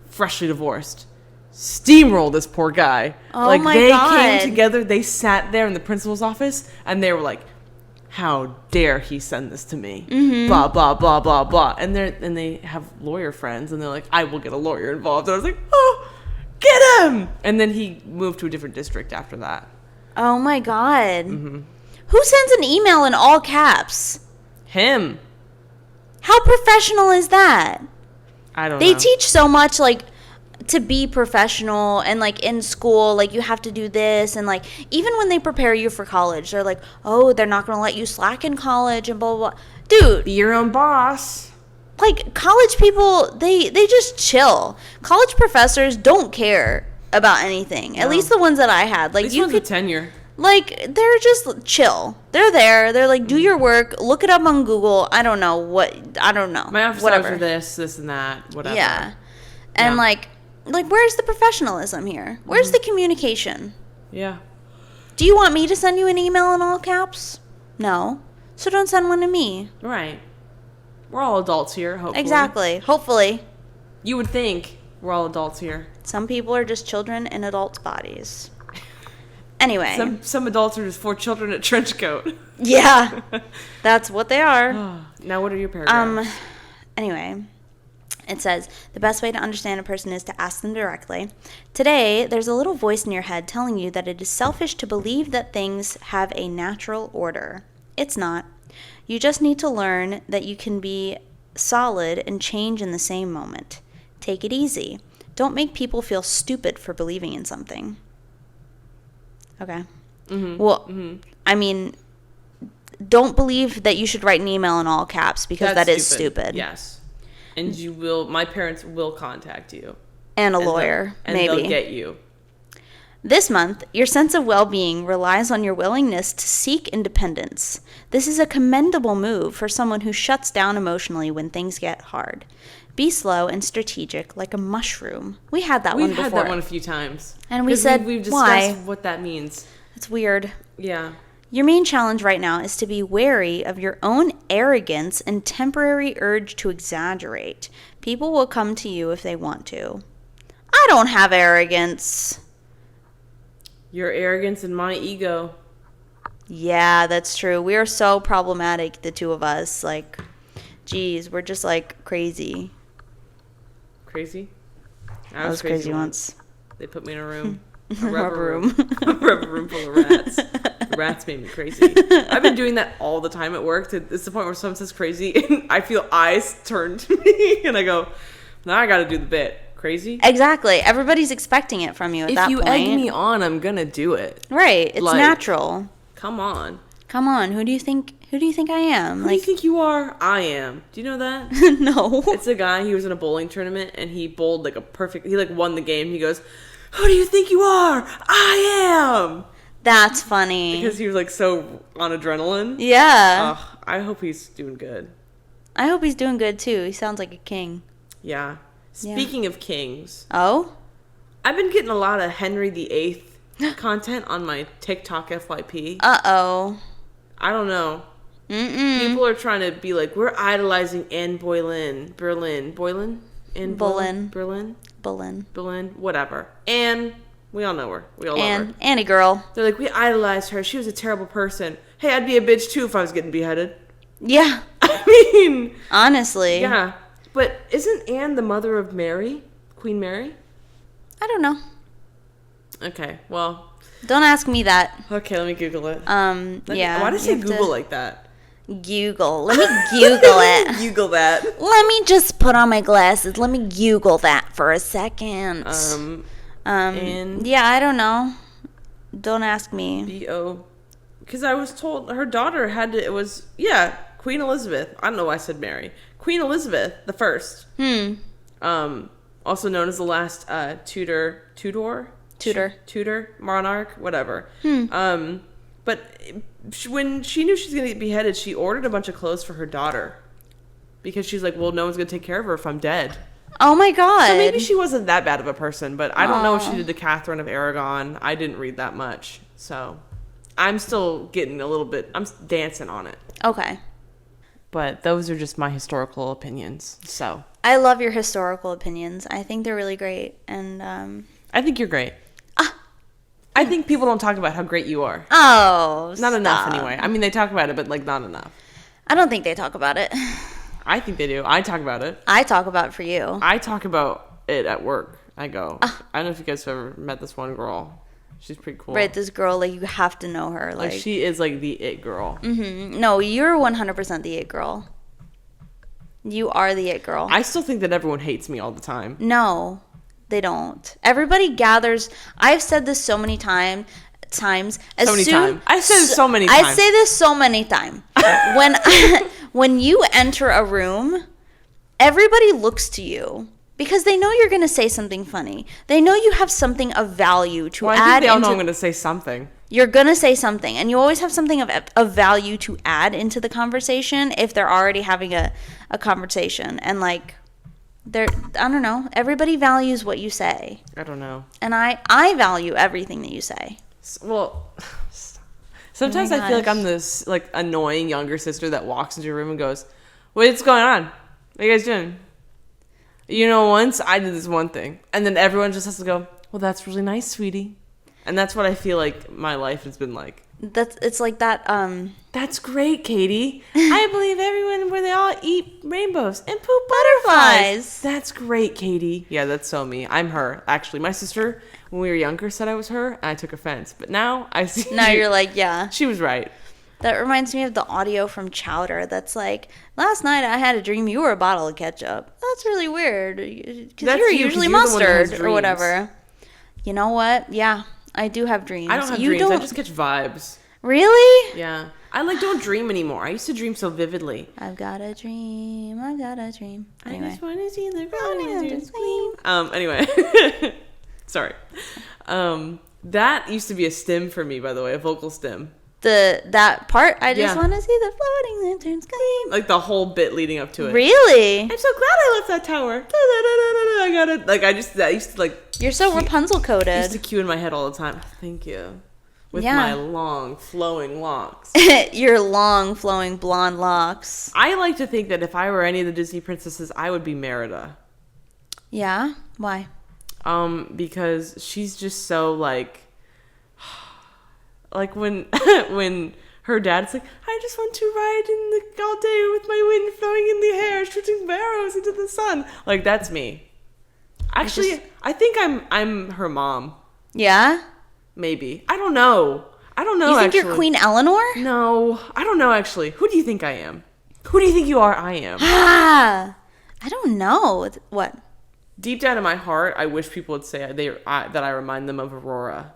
freshly divorced, steamroll this poor guy. Oh like, my they God. came together, they sat there in the principal's office, and they were like, how dare he send this to me? Blah, blah, blah, blah, blah. And they have lawyer friends, and they're like, I will get a lawyer involved. And I was like, oh, get him! And then he moved to a different district after that. Oh my God. Who sends an email in all caps? Him. How professional is that? I don't know. They teach so much, like, to be professional, and like in school, like you have to do this, and like even when they prepare you for college, they're like, oh, they're not gonna let you slack in college and blah blah blah. Dude, be your own boss. Like, college people, they just chill. College professors don't care about anything. No. At least the ones that I had. Like, you could tenure. Like, they're just chill. They're there. They're like, do your work. Look it up on Google. I don't know. My office hours are this and that, whatever. Yeah. And like where's the professionalism here? Where's the communication? Yeah. Do you want me to send you an email in all caps? No. So don't send one to me. Right. We're all adults here, hopefully. Exactly. Hopefully. You would think we're all adults here. Some people are just children in adults' bodies. Anyway. Some adults are just 4 children at trench coat. Yeah. That's what they are. Now what are your paragraphs? Anyway. It says, the best way to understand a person is to ask them directly. Today, there's a little voice in your head telling you that it is selfish to believe that things have a natural order. It's not. You just need to learn that you can be solid and change in the same moment. Take it easy. Don't make people feel stupid for believing in something. Okay. Mm-hmm. Well, I mean, don't believe that you should write an email in all caps because that is stupid. Yes. And my parents will contact you. And a lawyer, maybe. And they'll get you. This month, your sense of well-being relies on your willingness to seek independence. This is a commendable move for someone who shuts down emotionally when things get hard. Be slow and strategic like a mushroom. We had that one before. We've had that one a few times. And we said, we've why? discussed what that means. It's weird. Yeah. Your main challenge right now is to be wary of your own arrogance and temporary urge to exaggerate. People will come to you if they want to. I don't have arrogance. Your arrogance and my ego. Yeah, that's true. We are so problematic, the two of us. Like, geez, we're just like crazy. Crazy? I was crazy once. They put me in a room. A Rubber room. A rubber room full of rats. The rats made me crazy. I've been doing that all the time at work. It's the point where someone says crazy, and I feel eyes turn to me, and I go, now I got to do the bit. Crazy? Exactly. Everybody's expecting it from you at that point. If you egg me on, I'm going to do it. Right. It's natural. Come on. Come on. Who do you think I am? Who do you think you are? I am. Do you know that? No. It's a guy, he was in a bowling tournament, and he bowled like he like won the game. He goes, who do you think you are? I am. That's funny. Because he was like so on adrenaline. Yeah. I hope he's doing good. I hope he's doing good too. He sounds like a king. Yeah. Speaking of kings. Oh? I've been getting a lot of Henry VIII content on my TikTok FYP. Uh-oh. I don't know. Mm-mm. People are trying to be like, we're idolizing Anne Boleyn. Boleyn? Anne Boleyn? Whatever. Anne, we all know her. We all love her. Annie girl. They're like, we idolized her. She was a terrible person. Hey, I'd be a bitch too if I was getting beheaded. Yeah. I mean. Honestly. Yeah. But isn't Anne the mother of Mary? Queen Mary? I don't know. Okay, well. Don't ask me that. Okay, let me Google it. Yeah. Why did I say Google like that? Google. Let me Google it. Google that. Let me just put on my glasses. Let me Google that for a second. Yeah, I don't know. Don't ask me. B-O. Because I was told her daughter had to, Queen Elizabeth. I don't know why I said Mary. Queen Elizabeth the First. Also known as the last Tudor monarch, whatever. But when she knew she was going to get beheaded, she ordered a bunch of clothes for her daughter. Because she's like, well, no one's going to take care of her if I'm dead. Oh my God. So maybe she wasn't that bad of a person, but I don't know if she did the Catherine of Aragon. I didn't read that much. So I'm still getting I'm dancing on it. Okay. But those are just my historical opinions. So I love your historical opinions. I think they're really great. And I think you're great. I think people don't talk about how great you are. Oh, not enough anyway. I mean, they talk about it, but like not enough. I don't think they talk about it. I think they do. I talk about it. I talk about it for you. I talk about it at work. I go. I don't know if you guys have ever met this one girl. She's pretty cool. Right, this girl, like, you have to know her. Like she is like the it girl. Mm-hmm. No, you're 100% the it girl. You are the it girl. I still think that everyone hates me all the time. No, they don't. Everybody gathers. I've said this so many times. I say this so many times. When you enter a room, everybody looks to you because they know you're going to say something funny. They know you have something of value to add. I think they all know I'm going to say something. You're going to say something, and you always have something of value to add into the conversation if they're already having a conversation. And like, I don't know. Everybody values what you say. I don't know. And I value everything that you say. Well, sometimes I feel like I'm this like annoying younger sister that walks into a room and goes, "What's going on? What are you guys doing?" You know, once I did this one thing, and then everyone just has to go, "Well, that's really nice, sweetie," and that's what I feel like my life has been like. It's like that. That's great, Katie. I believe everyone where they all eat rainbows and poop butterflies. That's great, Katie. Yeah, that's so me. I'm her. Actually, my sister, when we were younger, said I was her, and I took offense. But now I see. Now you're like, yeah. She was right. That reminds me of the audio from Chowder that's like, last night I had a dream you were a bottle of ketchup. That's really weird. Because you're usually mustard or whatever. You know what? Yeah, I do have dreams. I don't have dreams. I just catch vibes. Really? Yeah. I don't dream anymore. I used to dream so vividly. I've got a dream. Anyway. I just want to see the ground. Anyway. Sorry. That used to be a stim for me, by the way, a vocal stim. That part, I just want to see the floating lanterns gleam. Like the whole bit leading up to it. Really? I'm so glad I left that tower. I got it. Like I used to like. You're so Rapunzel coded. I used to cue in my head all the time. Thank you. With my long flowing locks. Your long flowing blonde locks. I like to think that if I were any of the Disney princesses, I would be Merida. Yeah? Why? Because she's just so like when her dad's like, I just want to ride all day with my wind flowing in the hair, shooting arrows into the sun. Like, that's me. Actually, I think I'm her mom. Yeah? Maybe. I don't know. You think actually. you're Queen Eleanor? No, I don't know actually. Who do you think I am? Who do you think you are? I am. Ah, I don't know. What? Deep down in my heart, I wish people would say that I remind them of Aurora.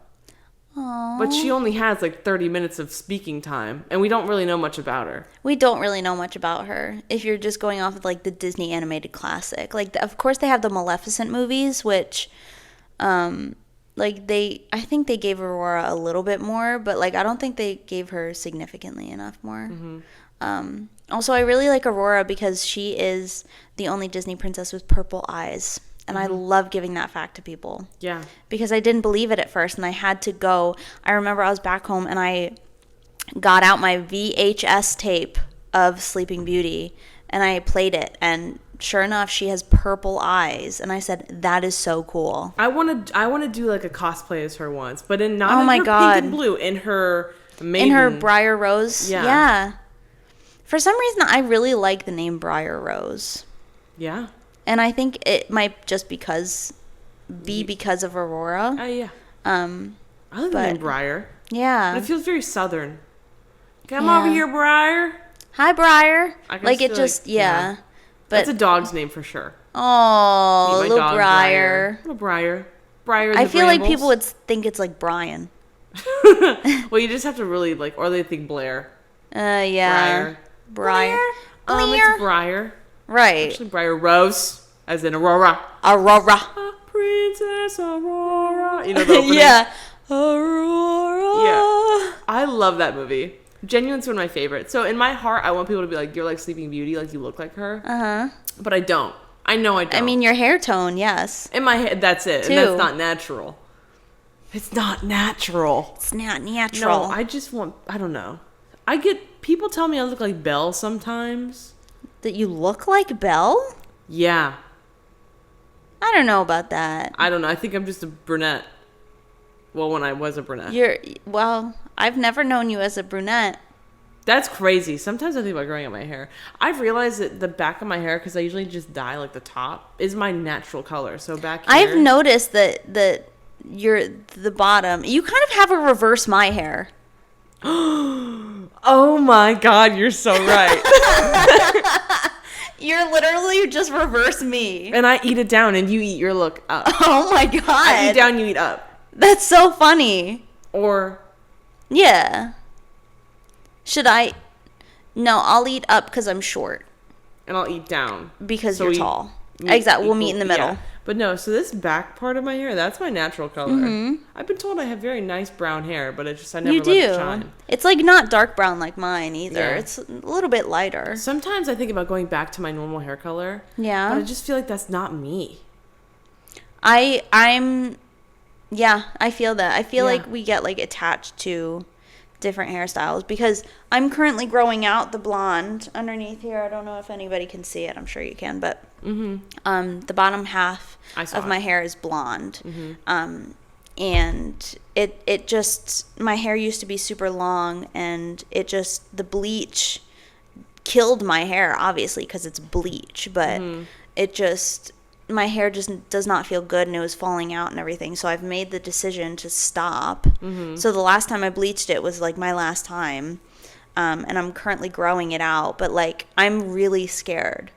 Aww. But she only has like 30 minutes of speaking time, and we don't really know much about her. We don't really know much about her if you're just going off of like the Disney animated classic. Like, of course, they have the Maleficent movies, which, I think they gave Aurora a little bit more, but like, I don't think they gave her significantly enough more. Mm-hmm. Also, I really like Aurora because she is the only Disney princess with purple eyes. And I love giving that fact to people. Yeah. Because I didn't believe it at first, and I had to go. I remember I was back home, and I got out my VHS tape of Sleeping Beauty, and I played it. And sure enough, she has purple eyes. And I said, that is so cool. I want to do like a cosplay as her once, but in not Oh in my her God. pink and blue, in her maiden. In her Briar Rose. Yeah. For some reason, I really like the name Briar Rose. Yeah. And I think it might just because of Aurora. Yeah. I I like the name Briar. Yeah. But it feels very southern. Come Yeah. over here, Briar. Hi, Briar. I can Like it feel just, like- yeah. yeah. But That's a dog's name for sure. oh, Meet my little dog, Briar. Little Briar. Briar in I the feel like brambles. people would think it's like Brian. Well, you just have to really like, or they think Blair. Yeah. Briar. Blair. It's Briar. Right. Actually, Briar Rose, as in Aurora. Aurora. Princess Aurora. You know the opening? Yeah. Aurora. Yeah. I love that movie. Genuinely, it's one of my favorites. So in my heart, I want people to be like, you're like Sleeping Beauty, like you look like her. Uh-huh. But I don't. I know I don't. I mean, your hair tone, yes. in my head, that's it. Too. And that's not natural. It's not natural. It's not natural. No, I just want, I don't know. People tell me I look like Belle sometimes. That you look like Belle? Yeah. I don't know about that. I don't know. I think I'm just a brunette. Well, when I was a brunette. Well, I've never known you as a brunette. That's crazy. Sometimes I think about growing out my hair. I've realized that the back of my hair, because I usually just dye like the top, is my natural color. So back here. I've noticed that you're the bottom. You kind of have a reverse my hair. Oh my God, you're so right. You're literally just reverse me. And I eat it down and you eat your look up. Oh my god. I eat down, you eat up. That's so funny. Or Yeah. Should I? No, I'll eat up because I'm short. and I'll eat down. Because So you're we tall. meet Exactly. We'll meet in the equal- middle. yeah. But no, so this back part of my hair, that's my natural color. Mm-hmm. I've been told I have very nice brown hair, but I never You let it do. shine. It's like not dark brown like mine either. Yeah. It's a little bit lighter. Sometimes I think about going back to my normal hair color. Yeah. But I just feel like that's not me. I'm yeah, I feel that. I feel Yeah. like we get like attached to different hairstyles because I'm currently growing out the blonde underneath here. I don't know if anybody can see it. I'm sure you can, but the bottom half I saw of it. my hair is blonde. And it just my hair used to be super long and it just the bleach killed my hair obviously because it's bleach, but it just my hair just does not feel good and it was falling out and everything. So I've made the decision to stop. So the last time I bleached it was like my last time. And I'm currently growing it out, but like I'm really scared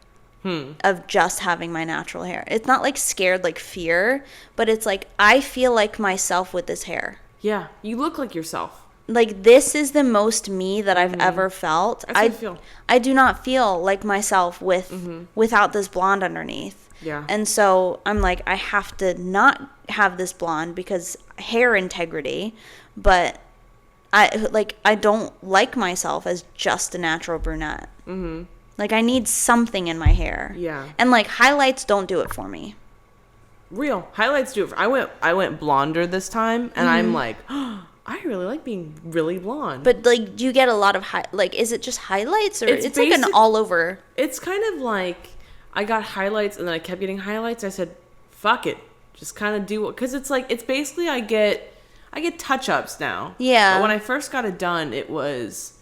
of just having my natural hair. It's not like scared like fear, but it's like I feel like myself with this hair. Yeah, you look like yourself. Like this is the most me that I've ever felt. That's how I feel. I do not feel like myself without this blonde underneath. Yeah. And so I'm like, I have to not have this blonde because hair integrity, but I don't like myself as just a natural brunette. Like I need something in my hair. Yeah. And like highlights don't do it for me. Real highlights do it. I went blonder this time, and I'm like, I really like being really blonde. But like, do you get a lot of is it just highlights or It's it's like an basic- all over? It's kind of like I got highlights, and then I kept getting highlights. I said, "Fuck it, just kind of do it," because it's like it's basically I get touch ups now. Yeah. But when I first got it done, it was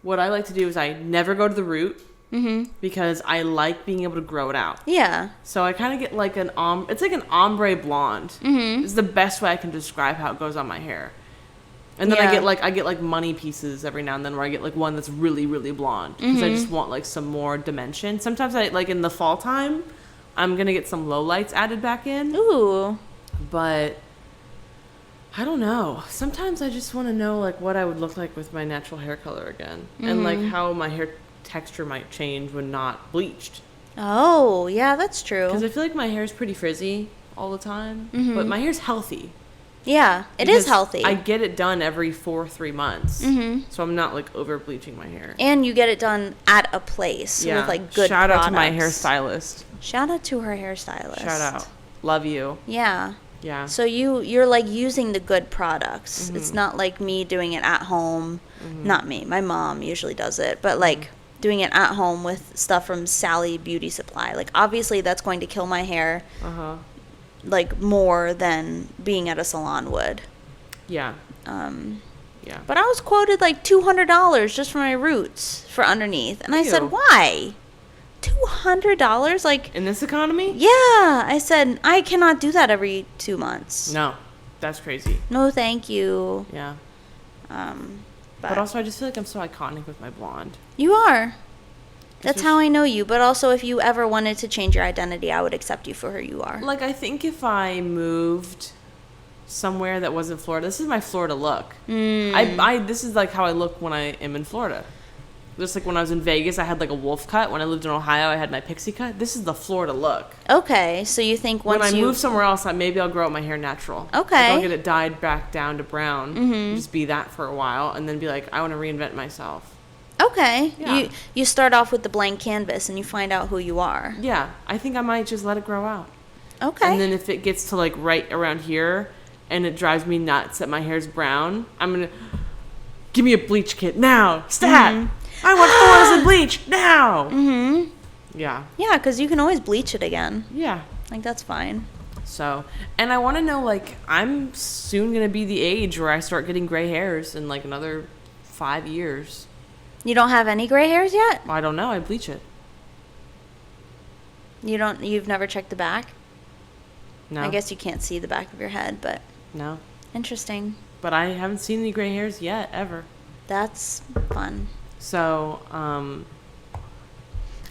what I like to do is I never go to the root. because I like being able to grow it out. Yeah. So I kind of get like it's like an ombre blonde. It's the best way I can describe how it goes on my hair. And then Yeah. I get like money pieces every now and then where I get like one that's really, really blonde because I just want like some more dimension. Sometimes I like in the fall time, I'm going to get some low lights added back in, Ooh. but I don't know. Sometimes I just want to know like what I would look like with my natural hair color again and like how my hair texture might change when not bleached. Oh, yeah, that's Because true. I feel like my hair is pretty frizzy all the time, but my hair's healthy. Yeah, it is Because healthy. I get it done every 3 months, so I'm not like over bleaching my hair. And you get it done at a place with like good Shout out to my products. hairstylist. Shout out to her hairstylist. Shout out, love you. Yeah. Yeah, So you're like using the good products. It's not like me doing it at home. Not me. My mom usually does it, but like doing it at home with stuff from Sally Beauty Supply. Like obviously that's going to kill my hair like more than being at a salon would. yeah, Yeah. But I was quoted like $200 just for my roots for underneath. And I said, Ew. "Why? $200? Like in this economy, yeah." I said, "I cannot do that every 2 months. no, that's crazy. No, thank you." Yeah, But, but also I just feel like I'm so iconic with my blonde. you are. That's is- how I know you. But also, if you ever wanted to change your identity, I would accept you for who you are. Like I think if I moved somewhere that wasn't Florida, this is my Florida look. I this is like how I look when I am in Florida. Just like when I was in Vegas, I had like a wolf cut. When I lived in Ohio, I had my pixie cut. This is the Florida look. Okay, so you think once When I you move somewhere else, maybe I'll grow out my hair natural. Okay. Like I'll get it dyed back down to brown. Just be that for a while, and then be like, I want to reinvent myself. okay, Yeah. you start off with the blank canvas and you find out who you are. Yeah, I think I might just let it grow out. Okay. And then if it gets to like right around here, and it drives me nuts that my hair's brown, I'm gonna give me a bleach kit now, stat. I want 4 hours of bleach now. Yeah, Yeah, because you can always bleach it again. yeah. Like that's fine. So, and I want to know, like, I'm soon gonna be the age where I start getting gray hairs in like another 5 years. You don't have any gray hairs yet? I don't know. I bleach it. You've never checked the back? No, I guess you can't see the back of your head, but no. interesting. But I haven't seen any gray hairs yet, ever. That's fun. So, I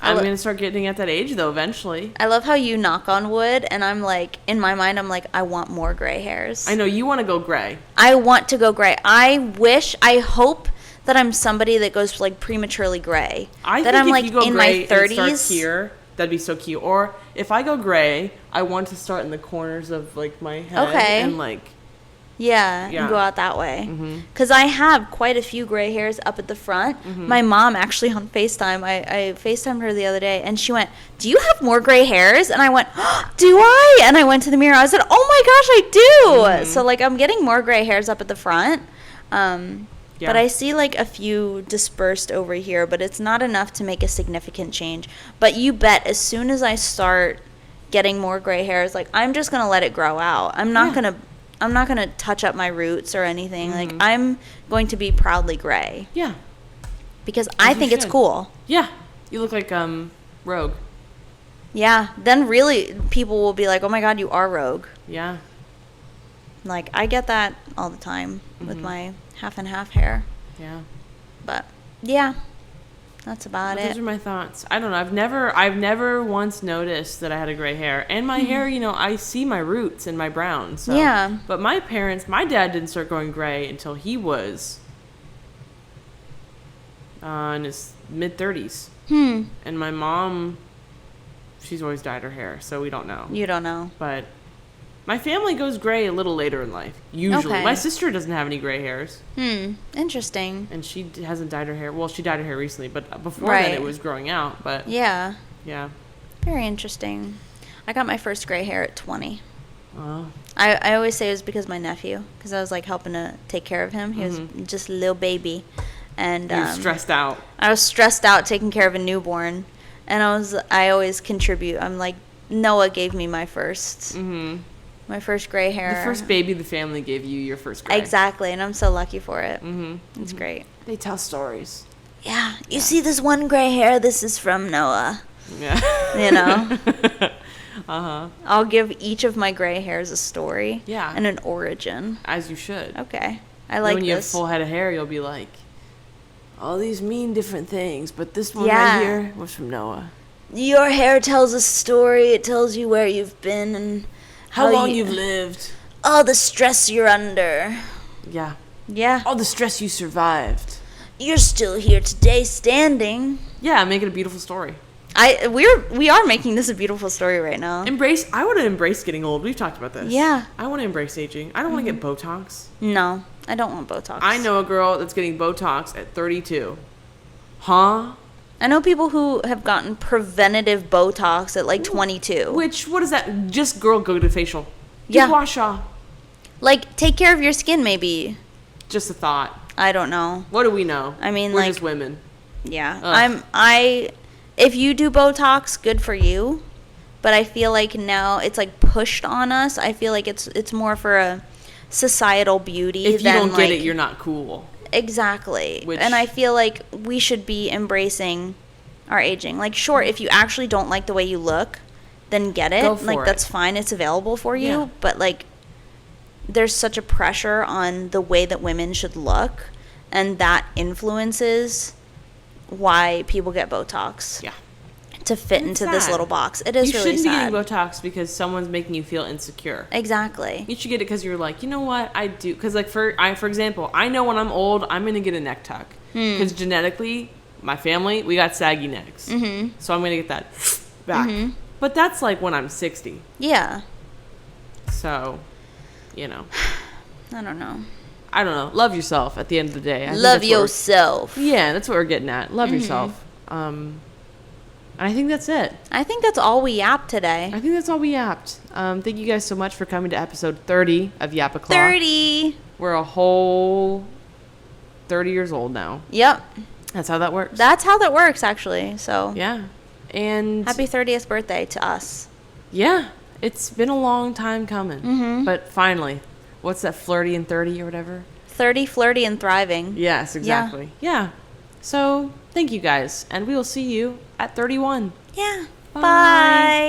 I'm lo- gonna start getting at that age though eventually. I love how you knock on wood, and I'm like, in my mind, I'm like, I want more gray hairs. I know you want to go gray. I want to go gray. I hope that I'm somebody that goes like prematurely gray. I that think I'm if like you go in gray my and start 30s. here, that'd be so cute. Or if I go gray, I want to start in the corners of like my head Okay. and like Yeah, Yeah. and go out that way. Because I have quite a few gray hairs up at the front. My mom actually on FaceTime, I FaceTimed her the other day, and she went, "Do you have more gray hairs?" And I went, "Do I?" And I went to the mirror. I said, "Oh my gosh, I do!" So like I'm getting more gray hairs up at the front. Yeah. But I see like a few dispersed over here, but it's not enough to make a significant change. But you bet as soon as I start getting more gray hairs, like I'm just gonna let it grow out. I'm not gonna touch up my roots or anything. Like I'm going to be proudly gray yeah, because I you think it's should. cool. yeah. You look like Rogue. Yeah, then really people will be like, "Oh my god, you are Rogue." Yeah, Like I get that all the time with my half and half hair. yeah. But yeah, that's about But it. those are my thoughts. I don't know. I've never once noticed that I had a gray hair, and my hair. You know, I see my roots and my brown. So. Yeah. But my dad didn't start going gray until he was in his mid-30s, and my mom, she's always dyed her hair, so we don't know. You don't know. But my family goes gray a little later in life. Usually, Okay. my sister doesn't have any gray hairs, Interesting. and she hasn't dyed her hair. Well, she dyed her hair recently, but before Right. then it was growing out. But Yeah. yeah. Very interesting. I got my first gray hair at 20. Well, I always say it was because my nephew, because I was like helping to take care of him. He was just a little baby, and you're stressed out. I was stressed out taking care of a newborn, and I always contribute. I'm like Noah gave me my first gray hair. The first baby the family gave you, your first gray. Exactly, and I'm so lucky for it. It's great. They tell stories. Yeah, you see this one gray hair? This is from Noah. Yeah. You know? I'll give each of my gray hairs a story. Yeah. And an origin. As you should. Okay. I And like when you have this. full head of hair, you'll be like, all these mean different things, but this one Yeah. right here was from Noah. Your hair tells a story. It tells you where you've been and How long you've lived. all the stress you're under. Yeah. Yeah. All the stress you survived. You're still here today standing. Yeah, make it a beautiful story. We are making this a beautiful story right now. I want to embrace getting old. We've talked about this. Yeah. I want to embrace aging. I don't want to get Botox. No, I don't want Botox. I know a girl that's getting Botox at 32. Huh? I know people who have gotten preventative Botox at like 22. What is that? Just girl, go to facial. Yeah. Do wash off. Like, take care of your skin, maybe. Just a thought. I don't know. What do we know? I mean, we're like- just women. Yeah. Ugh. If you do Botox, good for you. But I feel like now it's like pushed on us. I feel like it's more for a societal beauty If you than don't like, get it, you're not cool. Exactly. Which- And I feel like we should be embracing our aging. Like, sure, if you actually don't like the way you look, then get it. Go for like, it. that's fine. It's available for you. Yeah. But, like, there's such a pressure on the way that women should look. And that influences why people get Botox. Yeah. To fit It's into this sad. little box. It is You really shouldn't be sad. getting Botox because someone's making you feel insecure. Exactly. You should get it because you're like, you know what, I do. Because like for example, I know when I'm old, I'm gonna get a neck tuck because genetically, my family we got saggy necks, so I'm gonna get that back. But that's like when I'm 60. Yeah. So, you know, I don't know. I don't know. Love yourself at the end of the day. I think Love that's what we're- yourself. Yeah, that's what we're getting at. Love yourself. I think that's it. I think that's all we yap today. I think that's all we yapped. Thank you guys so much for coming to episode 30 of Yap O'Clock. 30. We're a whole 30 years old now. Yep. That's how that works. That's how that works, actually. So, Yeah. And happy 30th birthday to us. yeah, it's been a long time coming. But finally, what's that, flirty and 30 or whatever? 30, flirty, and thriving. Yes, exactly. Yeah. So thank you guys. And we will see you at 31. Yeah. Bye. Bye.